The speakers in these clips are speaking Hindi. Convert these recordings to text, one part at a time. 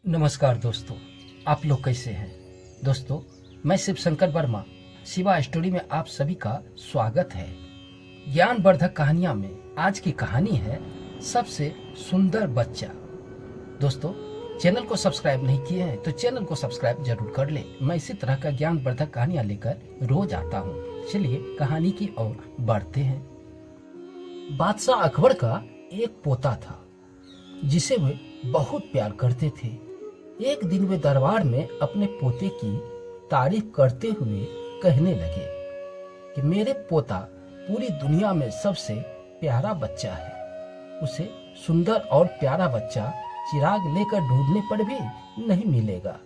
नमस्कार दोस्तों, आप लोग कैसे हैं। दोस्तों, मैं शिव शंकर वर्मा, शिवा स्टोरी में आप सभी का स्वागत है। ज्ञानवर्धक कहानियां में आज की कहानी है सबसे सुंदर बच्चा। दोस्तों, चैनल को सब्सक्राइब नहीं किए हैं तो चैनल को सब्सक्राइब जरूर कर ले। मैं इसी तरह का ज्ञानवर्धक कहानियां लेकर रोज आता हूँ। चलिए कहानी की ओर बढ़ते हैं। बादशाह अकबर का एक पोता था जिसे वे बहुत प्यार करते थे। एक दिन वे दरबार में अपने पोते की तारीफ करते हुए कहने लगे कि मेरे पोता पूरी दुनिया में सबसे प्यारा बच्चा है। उसे सुंदर और प्यारा बच्चा चिराग लेकर ढूंढने पर भी नहीं मिलेगा।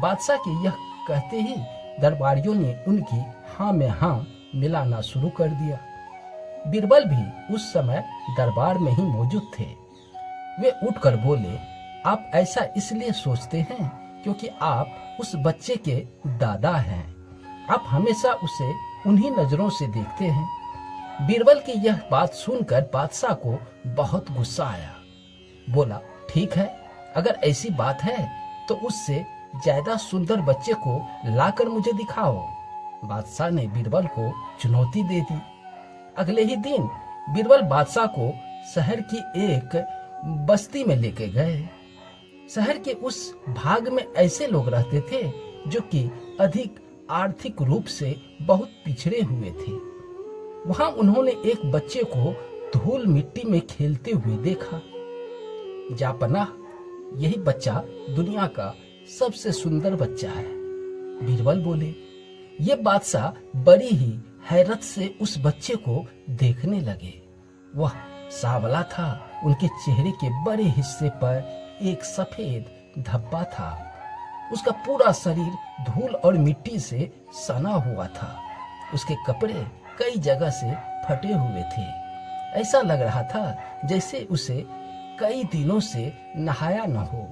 बादशाह के यह कहते ही दरबारियों ने उनकी हाँ में हाँ मिलाना शुरू कर दिया। बीरबल भी उस समय दरबार में ही मौजूद थे। वे उठकर बोले, आप ऐसा इसलिए सोचते हैं क्योंकि आप उस बच्चे के दादा हैं। आप हमेशा उसे उन्हीं नजरों से देखते हैं। बीरबल की यह बात सुनकर बादशाह को बहुत गुस्सा आया। बोला, ठीक है, अगर ऐसी बात है तो उससे ज्यादा सुंदर बच्चे को लाकर मुझे दिखाओ। बादशाह ने बीरबल को चुनौती दे दी। अगले ही दिन बीरबल बादशाह को शहर की एक बस्ती में लेके गए। शहर के उस भाग में ऐसे लोग रहते थे जो कि अधिक आर्थिक रूप से बहुत पिछड़े हुए थे। वहां उन्होंने एक बच्चे को धूल मिट्टी में खेलते हुए देखा। जापना, यही बच्चा दुनिया का सबसे सुंदर बच्चा है। बीरबल बोले। ये बादशाह बड़ी ही हैरत से उस बच्चे को देखने लगे। वह सांवला था। उनके चेहरे के बड़े हिस्से पर एक सफेद धब्बा था। उसका पूरा शरीर धूल और मिट्टी से सना हुआ था। उसके कपड़े कई जगह से फटे हुए थे। ऐसा लग रहा था जैसे उसे कई दिनों से नहाया न हो।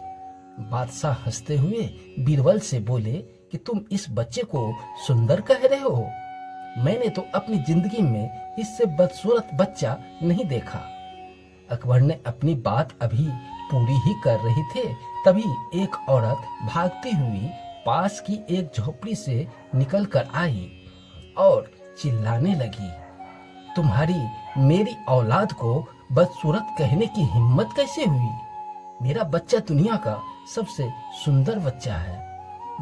बादशाह हंसते हुए बीरबल से बोले कि तुम इस बच्चे को सुंदर कह रहे हो। मैंने तो अपनी जिंदगी में इससे बदसूरत बच्चा नहीं देखा। अकबर ने अपनी बात अभी पूरी ही कर रही थे, तभी एक औरत भागती हुई पास की एक झोपड़ी से निकल कर आई और चिल्लाने लगी, तुम्हारी मेरी औलाद को बदसूरत कहने की हिम्मत कैसे हुई? मेरा बच्चा दुनिया का सबसे सुंदर बच्चा है।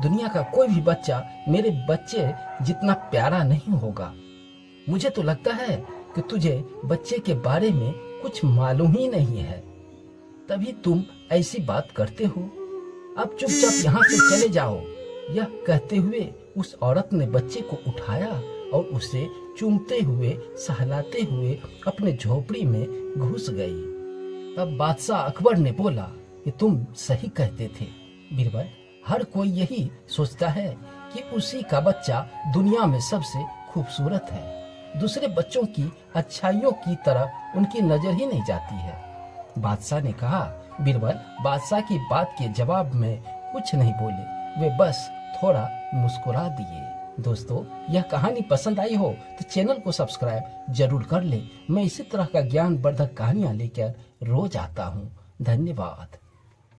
दुनिया का कोई भी बच्चा मेरे बच्चे जितना प्यारा नहीं होगा। मुझे तो लगता है कि तुझे बच्चे के बारे में कुछ मालूम ही नहीं है, तभी तुम ऐसी बात करते हो। अब चुपचाप यहाँ से चले जाओ। यह कहते हुए उस औरत ने बच्चे को उठाया और उसे चूमते हुए सहलाते हुए अपने झोपड़ी में घुस गई। तब बादशाह अकबर ने बोला कि तुम सही कहते थे बीरबल। हर कोई यही सोचता है कि उसी का बच्चा दुनिया में सबसे खूबसूरत है। दूसरे बच्चों की अच्छाइयों की तरफ उनकी नजर ही नहीं जाती है। बादशाह ने कहा। बीरबल बादशाह की बात के जवाब में कुछ नहीं बोले, वे बस थोड़ा मुस्कुरा दिए। दोस्तों, यह कहानी पसंद आई हो तो चैनल को सब्सक्राइब जरूर कर ले। मैं इसी तरह का ज्ञानवर्धक कहानियां लेकर रोज आता हूँ। धन्यवाद।